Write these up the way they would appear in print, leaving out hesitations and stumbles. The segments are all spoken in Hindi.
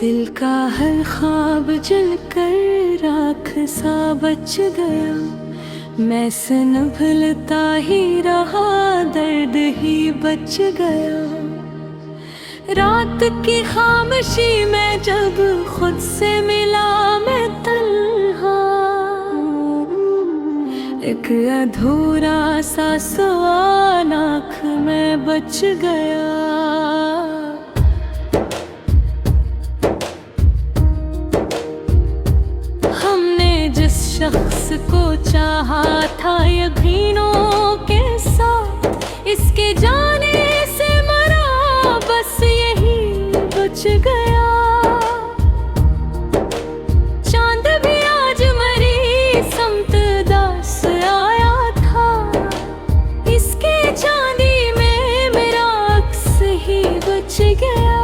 दिल का हर ख्वाब जलकर राख सा बच गया। मैं संभलता ही रहा, दर्द ही बच गया। रात की खामोशी में जब खुद से मिला मैं तन्हा, एक अधूरा सा सवाल आँख में बच गया। शख्स को चाहा था यकीनों के साथ, इसके जाने से मरा बस यही बच गया। चांद भी आज मरी समत दास आया था, इसके चांदी में मेरा अक्स ही बच गया।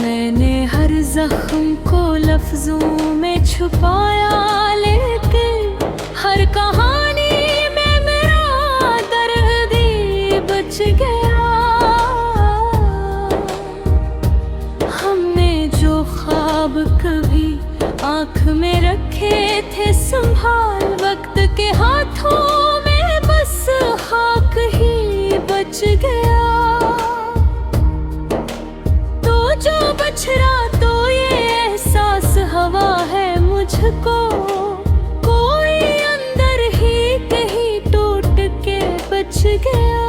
मैंने हर जख्म को लफ्जों में छुपाया, लेकिन हर कहानी में मेरा दर्द ही बच गया। हमने जो ख्वाब कभी आँख में रखे थे संभाल, वक्त के हाथों में बस खाक ही बच गया। तो जो बछड़ा तो ये एहसास हवा है मुझको, कोई अंदर ही कहीं टूट के बच गया।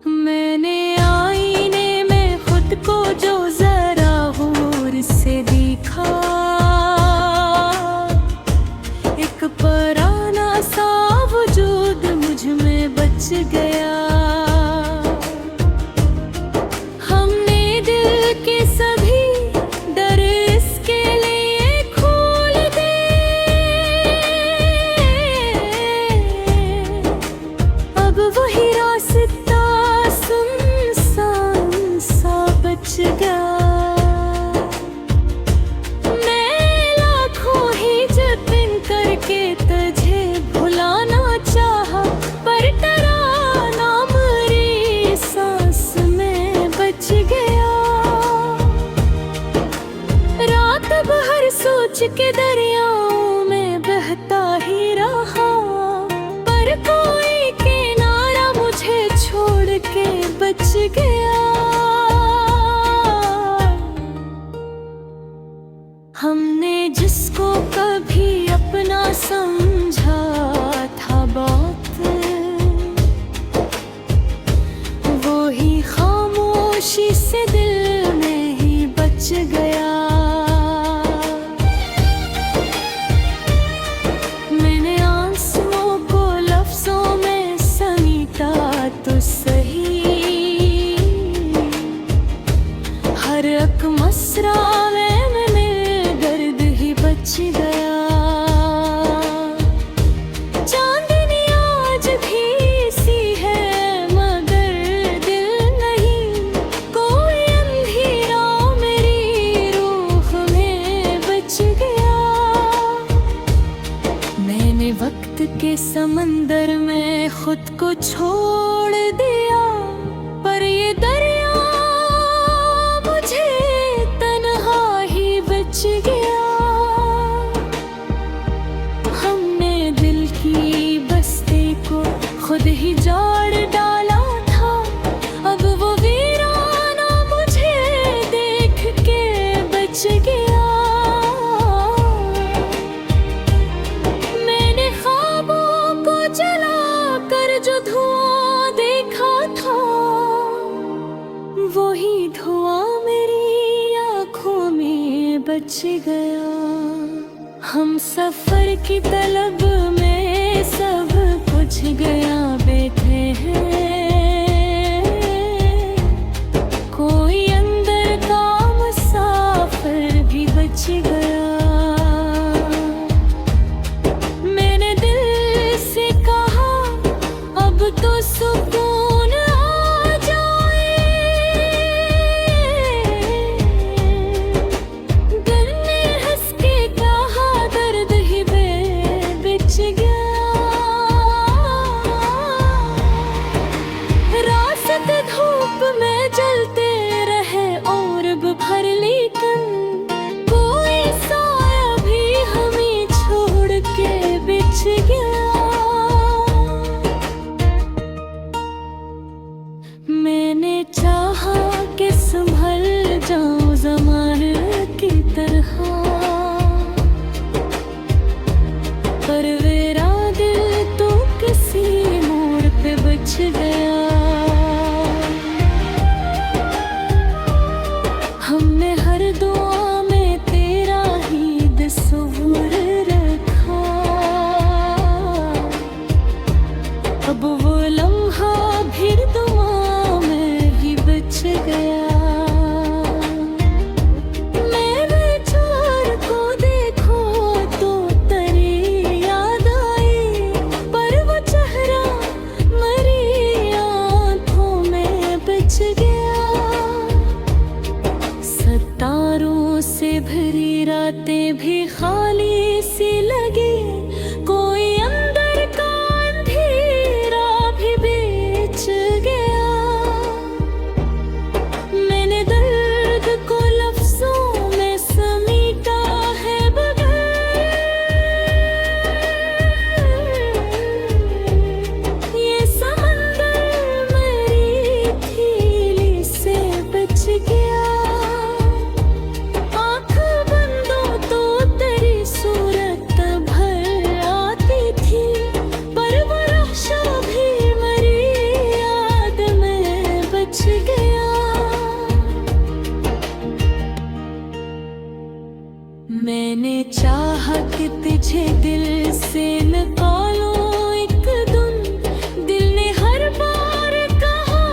मैंने आईने में खुद को जो जरा गौर से देखा, एक पराना सा वजूद मुझ में बच गया। सोच के दरियाओं में बहता ही रहा, पर कोई किनारा मुझे छोड़ के बच गया। हमने जिसको कभी अपना समझा था बात, वो ही खामोशी से दिल में ही बच गया। हर एक मसरा में दर्द ही बच गया। चांदनी आज भी सी है मगर दिल नहीं, कोई अंधेरा मेरी रूह में बच गया। मैंने वक्त के समंदर में खुद को छोड़ दिया, पर ये दरिया बच गया। हमने दिल की बस्ती को खुद ही जाड़ डाला था, अब वो वीराना मुझे देख के बच गया। मैंने ख्वाबों को जला कर जो धुआं देखा था, वही धुआं मेरी बच गया। हम सफर की तलब में सब कुछ गया बैठे हैं, कोई अंदर का मुसाफिर भी बच गया। मैंने दिल से कहा अब तो सुकून पर मेरा दिल तो किसी मोड़ पे बच गया। हमने हर दुआ में तेरा ही तस्वीर रखा, अब वो लम्हा भी दुआ में ही बच गया। सितारों से भरी रातें भी खाली सी लगी, कोई अंदर का अंधेरा भी बेच गया। मैंने दर्द को लफ्जों में समेटा है बगैर, ये समंदर मेरी थैली से बच गया। मैंने चाहा कि तुझे दिल से निकालो एक दिन, दिल ने हर बार कहा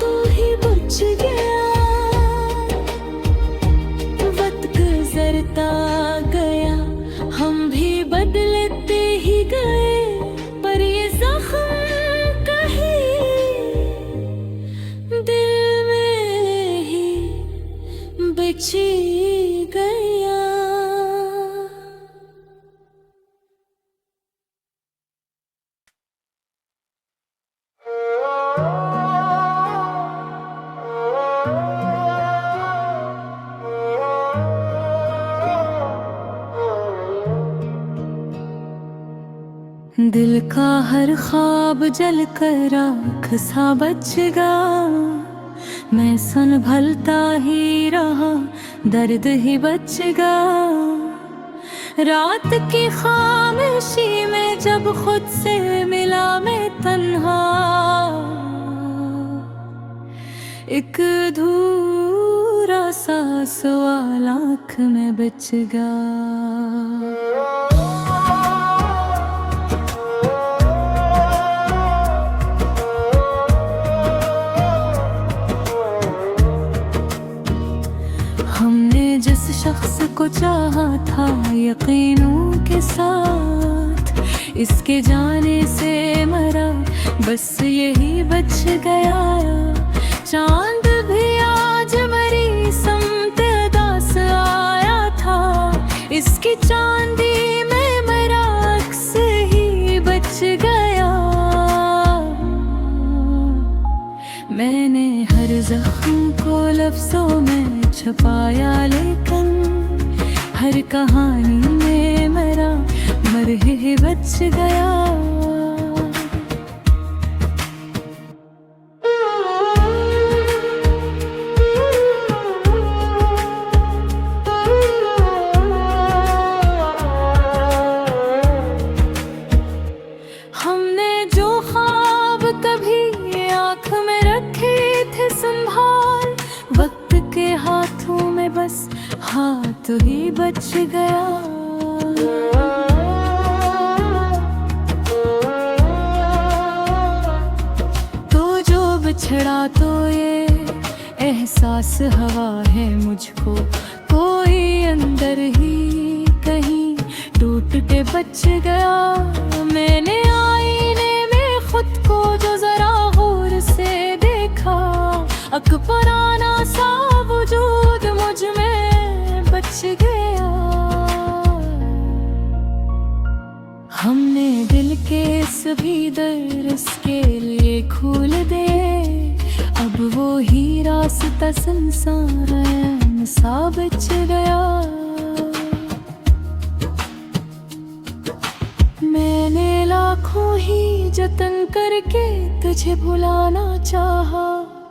तू ही बच गया। वक्त गुजरता गया, हम भी बदलते ही गए, पर ये जख्म कहीं दिल में ही बच गया। दिल का हर ख्वाब जल कर राख सा बच गया। मैं संभलता ही रहा, दर्द ही बच गया। रात की खामोशी में जब खुद से मिला मैं तन्हा, एक अधूरा सा सवाल आँख में बच गया। हमने जिस शख्स को चाहा था यकीनों के साथ, इसके जाने से मरा बस यही बच गया। चांद भी आज मरी समते दास आया था, इसकी चांदी में मरा अक्स ही बच गया। मैंने हर जख्म को लफ्जों में छुपाया, लेकिन हर कहानी में मेरा मरह ही बच गया। हमने जो ख्वाब कभी आँख में रखे थे संभाल, वक्त के हाथों में बस हाथ ही बच गया। तो जो बिछड़ा तो ये एहसास हवा है मुझको, कोई अंदर ही कहीं टूट के बच गया। मैंने आईने में खुद को जो जरा गौर से देखा, अकबराना सा वजूद मुझ में बच गया। हमने दिल के सभी दर इसके लिए खोल दे, अब वो ही रास्ता संसार सा बच गया। मैंने लाखों ही जतन करके तुझे भुलाना चाहा,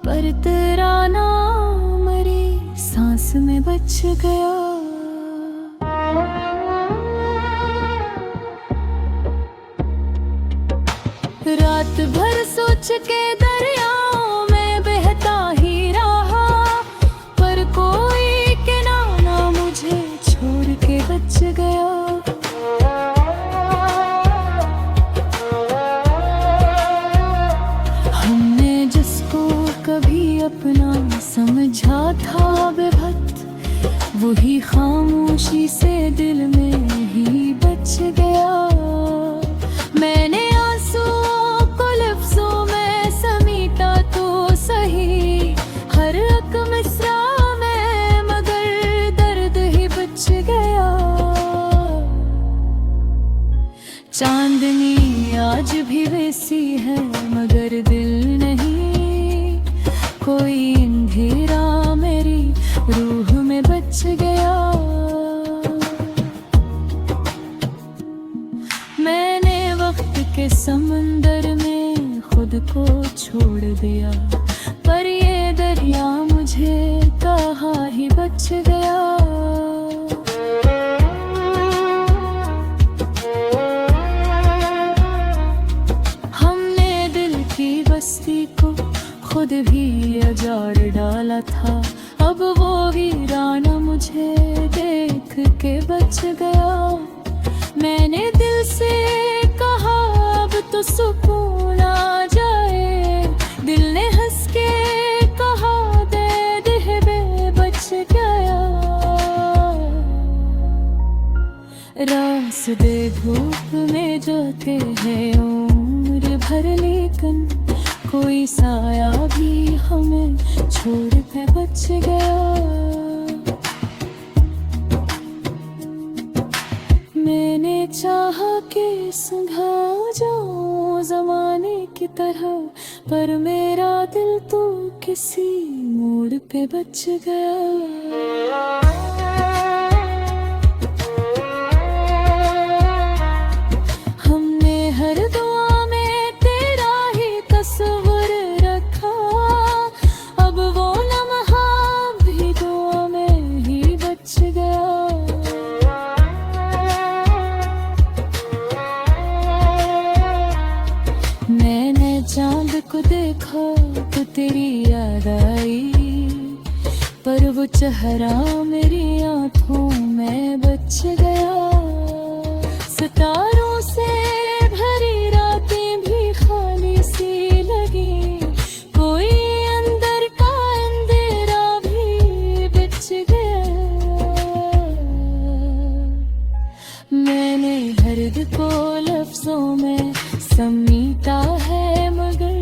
पर तेरा नाम मेरी सांस में बच गया। रात भर सोच के दरियाओं में बहता ही रहा, पर कोई किनारा मुझे छोड़ के बच गया। हमने जिसको कभी अपना समझा था बेभक्त, वही खामोशी से दिल में ही बच गया। मैंने आंसुओं को लफ्जों में समीटा तो सही, हर एक मिसरा में, मगर दर्द ही बच गया। चांदनी आज भी वैसी है मगर दिल नहीं, कोई अंधेरा मेरी रूह में बच गया। मैंने वक्त के समंदर में खुद को छोड़ दिया, पर ये दरिया मुझे कहाँ ही बच गया। हमने दिल की बस्ती को खुद भी अजार डाला था, अब वो वीराना मुझे देख के बच गया। मैंने दिल से कहा अब तो सुकून आ जाए, दिल ने हंस के कहा दे दे बे बच गया। रास्ते धूप में जाते हैं उम्र भर, लेकिन कोई साया भी हमें छोड़ के बच गया। मैंने चाहा कि संघा जाऊं जमाने की तरह, पर मेरा दिल तो किसी मोड़ पे बच गया। हमने हर दुआ में तेरा ही तस्वीर रखा, अब वो लम्हा भी दुआ में ही बच गया। मैंने चांद को देखा तो तेरी याद आई, पर वो चेहरा मेरी आंखों में बच गया। सितारों से भरी रातें भी खाली सी लगी, कोई अंदर का अंधेरा भी बच गया। मैंने दर्द को लफ्जों में समीटा है, मगर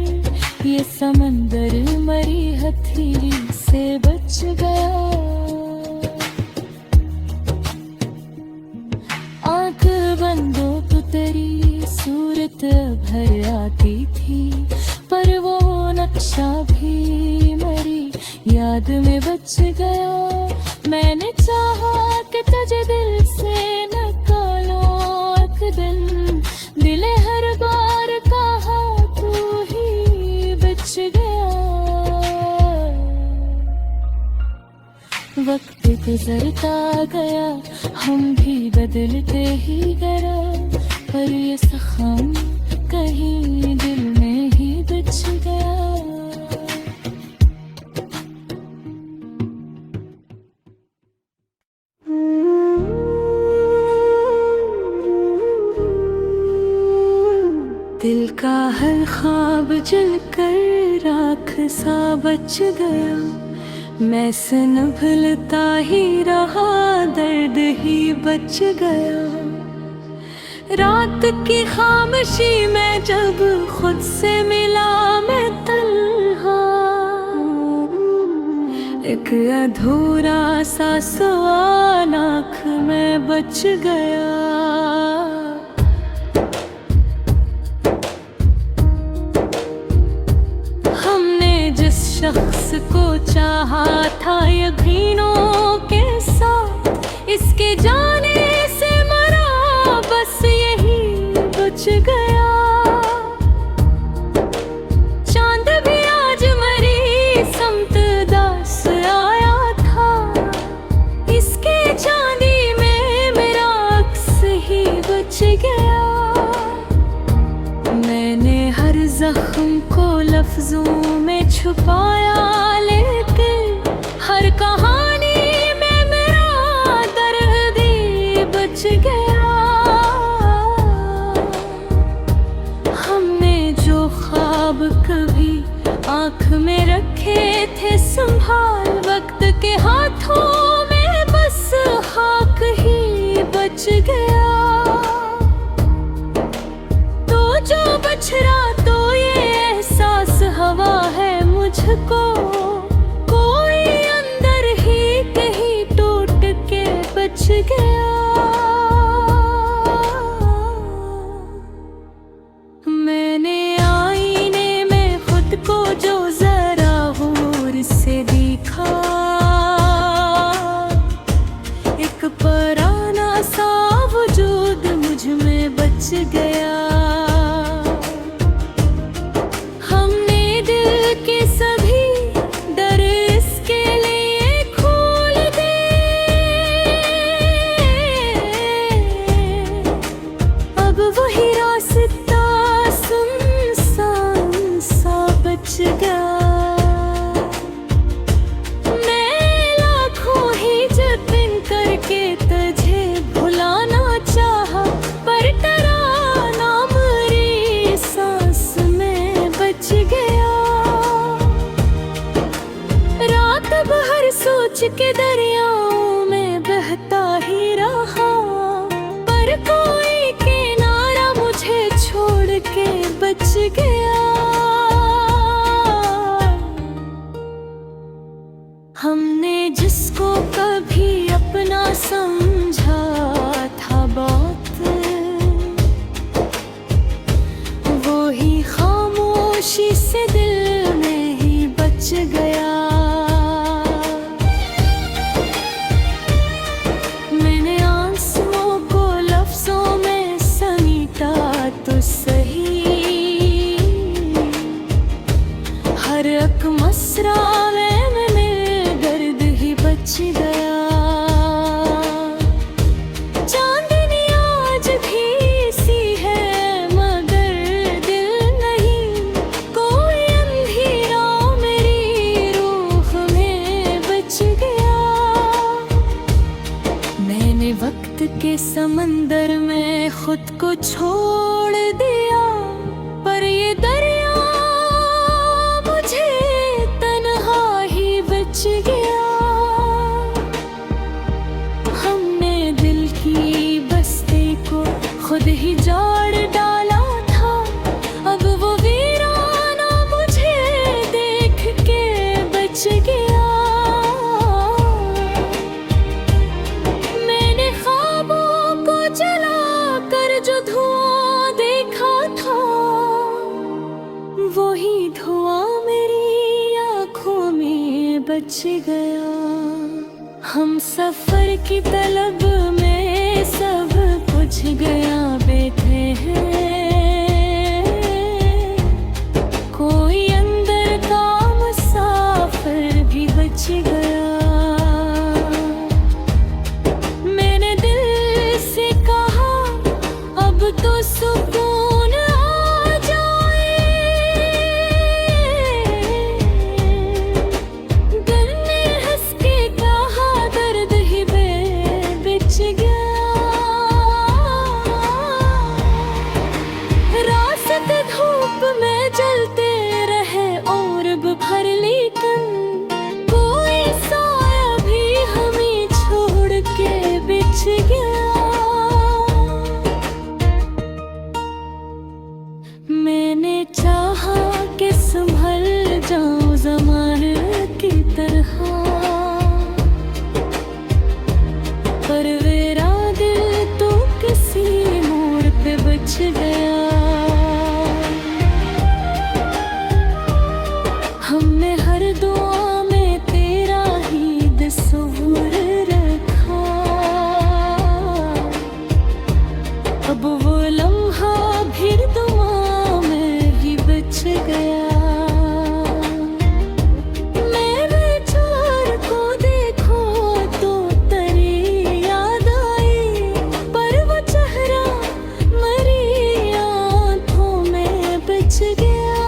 ये समंदर मरी हथेली से बच गया। आंख बंदो तो तेरी सूरत भर आती थी, पर वो नक्शा भी मेरी याद में बच गया। मैंने चाहा कि तुझे दिल से निकालो एक दिन, दिले हर बार कहा तू ही बच गया। वक्त गुजरता गया, हम भी बदलते ही गए, पर ये जख्म कहीं दिल में ही बच गया। दिल का हर ख्वाब जलकर राख सा बच गया, मैं संभलता ही रहा, दर्द ही बच गया। रात की खामोशी में जब खुद से मिला मैं तन्हा, एक अधूरा सा सवाल आँख में बच गया। शख्स को चाहा था यकीनों के साथ, इसके जाने से मरा बस यही बच गया। चांद भी आज मरी समत दास आया था, इसके चांदी में मेरा अक्स ही बच गया। मैंने जख्म को लफ्जों में छुपाया, लेकिन हर कहानी में मेरा दर्द ही बच गया। हमने जो ख्वाब कभी आँख में रखे थे संभाल, वक्त के हाथों में बस खाक ही बच गया। तो जो बच रहा तो ये एहसास हवा है मुझको, कोई अंदर ही कहीं टूट के बच गया। मैंने आईने में खुद को जो जरा गौर से देखा, एक पराना सा वजूद मुझ में बच गया। हमने दिल के सभी दर इसके लिए खोल दिए, अब वही रास्ता सुनसान सा बच गया। मैं लाखों ही जतन करके तुझे भुलाना चाहा, पर तराना मेरी सांस में बच गया। रात भर सोच के दरियाओं में बहता ही रहा, पर कोई किनारा मुझे छोड़ के बच गया। हमने जिसको कभी अपना समझा था बात, वो ही खामोशी से दिल में ही बच गया। मैंने आंसुओं को लफ्जों में समेटा तो सही, हर एक मसरा में दर्द ही बच गया। चांदनी आज भी सी है मगर दिल नहीं, कोई अंधेरा मेरी रूह में बच गया। मैंने वक्त के समंदर में खुद को छोड़ दिया, पर ये दरिया मुझे तन्हा ही बच गया। हमने दिल की बस्ती को खुद ही जाड़ डाला था, अब वो वीराना मुझे देख के बच गया। मैंने ख्वाबों को जला कर जो धुआं देखा था, वही धुआं मेरी आँखों में बच गया। हम सफर की तलब में सब कुछ गया बैठे हैं, कोई अंदर का मुसाफिर भी बच गया। मैंने दिल से कहा अब तो सुकून आ जाए, दिल ने हंस के कहा दर्द ही बिछ गया। रास्ते धूप में जलते रहे और भर, लेकिन कोई साया भी हमें छोड़ के बिछ गया। मैंने चाहा कि संभल जाऊं ज़माने की तरह, पर मेरा दिल तो किसी मोड़ पे बच गया। हमने हर दुआ में तेरा ही तस्वीर रखा, अब वो लम्हा भी दुआ में ही बच गया। गया।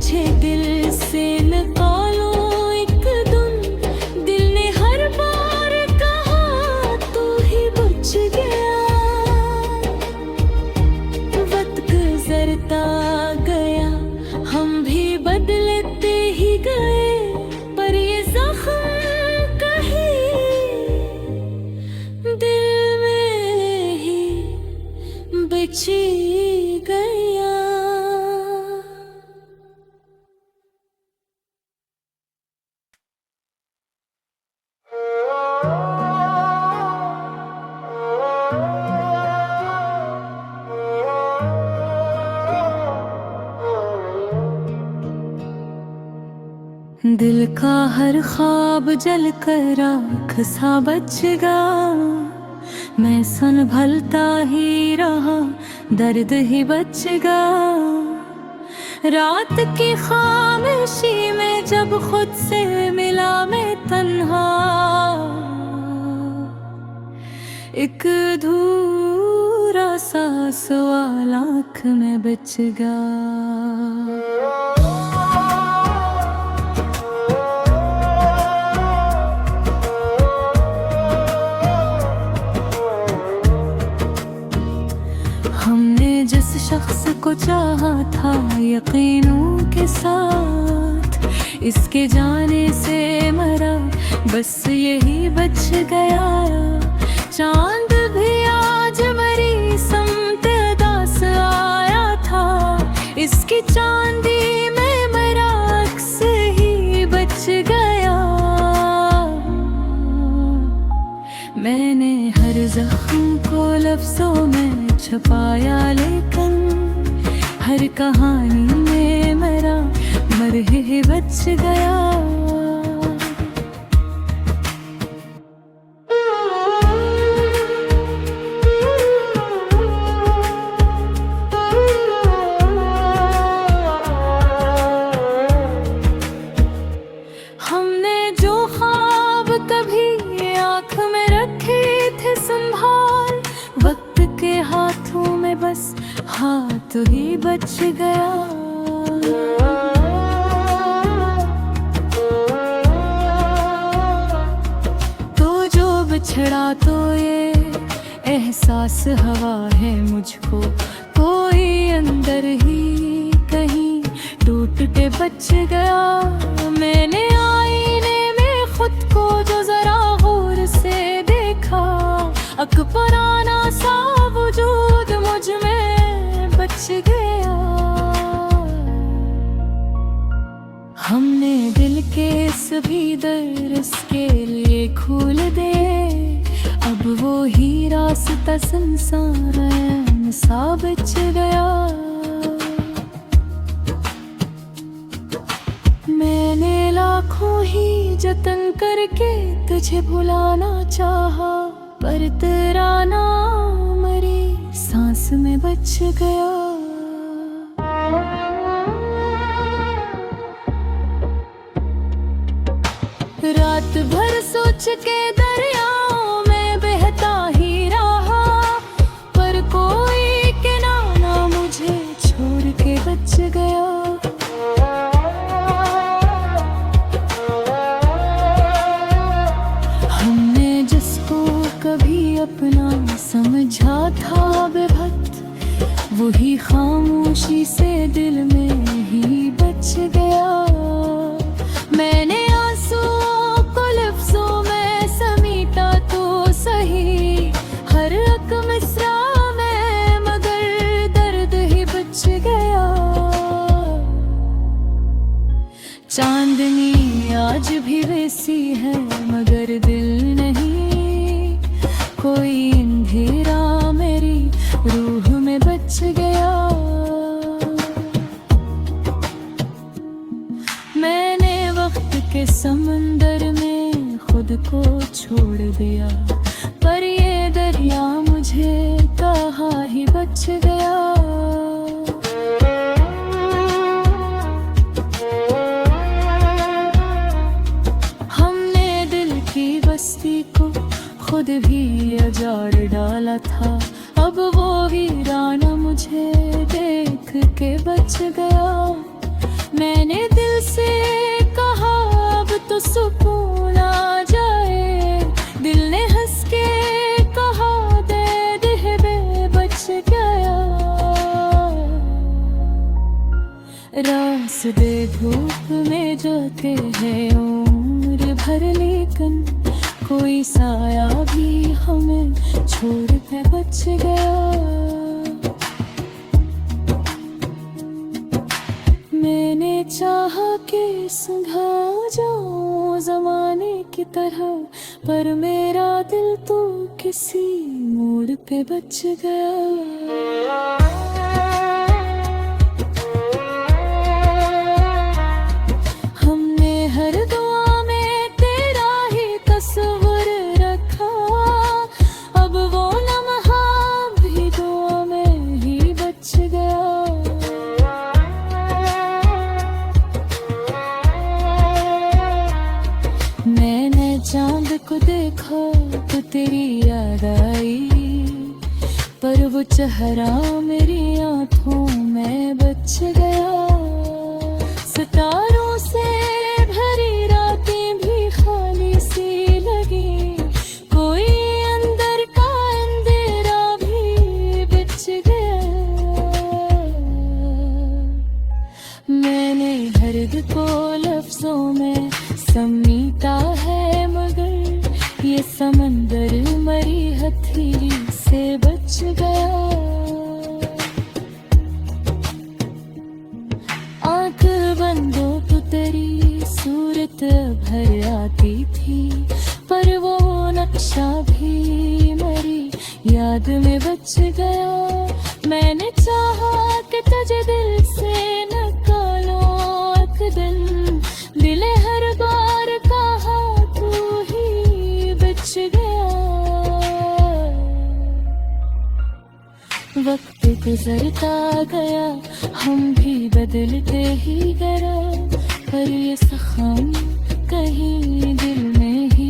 तुझे दिल से निकालो एक धुन, दिल ने हर बार कहा तू ही बच गया। वक्त गुजरता गया, हम भी बदलते ही गए, पर ये जख्म कहीं दिल में ही बच गया। दिल का हर ख्वाब जल कर राख सा बच गया, मैं संभलता ही रहा, दर्द ही बच गया। रात की खामोशी में जब खुद से मिला मैं तन्हा, एक अधूरा सा सवाल आँख में बच गया। हमने जिस शख्स को चाहा था यकीनों के साथ, इसके जाने से मरा बस यही बच गया। चांद भी आज मरी समते दास आया था, इसकी चांदी में मरा अक्स ही बच गया। मैंने हर जख्म को लफ्जों में छुपाया, लेकिन हर कहानी में मेरा मरहे ही बच गया। हमने जो ख्वाब कभी आँख में रखे थे संभाल, वक्त के हाथों में बस हाथ ही बच गया। तो जो बिछड़ा तो ये एहसास हवा है मुझको, कोई अंदर ही कहीं टूट के बच गया। मैंने आईने में खुद को जो जरा गौर से देखा, अकबराना सा वजूद मुझ में बच गया। हमने दिल के सभी दर इसके लिए खोल दे, अब वो ही रास्ता संसार सा बच गया। मैंने लाखों ही जतन करके तुझे भुलाना चाहा, पर तेरा नाम मरी सांस में बच गया। रात भर सोच के दरियाओं में बहता ही रहा, पर कोई किनारा मुझे छोड़ के बच गया। हमने जिसको कभी अपना समझा था बेवक्त, वही खामोशी से दिल में ही बच गया। मैंने आंसुओं को लफ्जों में समीटा तो सही, हर एक मिसरा में मगर दर्द ही बच गया। चांदनी आज भी वैसी है मगर दिल नहीं, कोई अंधेरा मेरी रूह में बच गया। मैंने वक्त के समंदर में खुद को छोड़ दिया, पर ये दरिया मुझे कहाँ ही बच गया। हमने दिल की बस्ती को खुद भी अजाड़ डाला था, अब वो वीराना मुझे देख के बच गया। मैंने दिल से कहा अब तो सुकून आ जाए, दिल ने हंस के कहा दे दे बे बच गया। रास्ते धूप में जाते हैं उम्र भर, लेकिन कोई साया भी हमें छोड़ के बच गया। मैंने चाहा कि संघा जाऊं जमाने की तरह, पर मेरा दिल तो किसी मोड़ पे बच गया। हमने हर दुआ में तेरा ही तस्वीर रखा, अब वो लम्हा भी दुआ में ही बच गया। मैंने चांद को देखा तो तेरी याद आई, पर वो चेहरा मेरी आंखों में बच गया। सितारों से भरी रातें भी खाली सी लगी, कोई अंदर का अंधेरा भी बच गया। मैंने दर्द को लफ्जों में समीटा है, मगर ये समंदर मरी हथेली से बच गया। आंख बंदो तो तेरी सूरत भर आती थी, पर वो नक्शा भी मेरी याद में बच गया। मैंने चाहा कि तुझे दिल से निकालो एक दिन, दिले हर बार कहा तू ही बच गया। वक्त गुजरता गया, हम भी बदलते ही गया, पर ये जख्म कहीं दिल में ही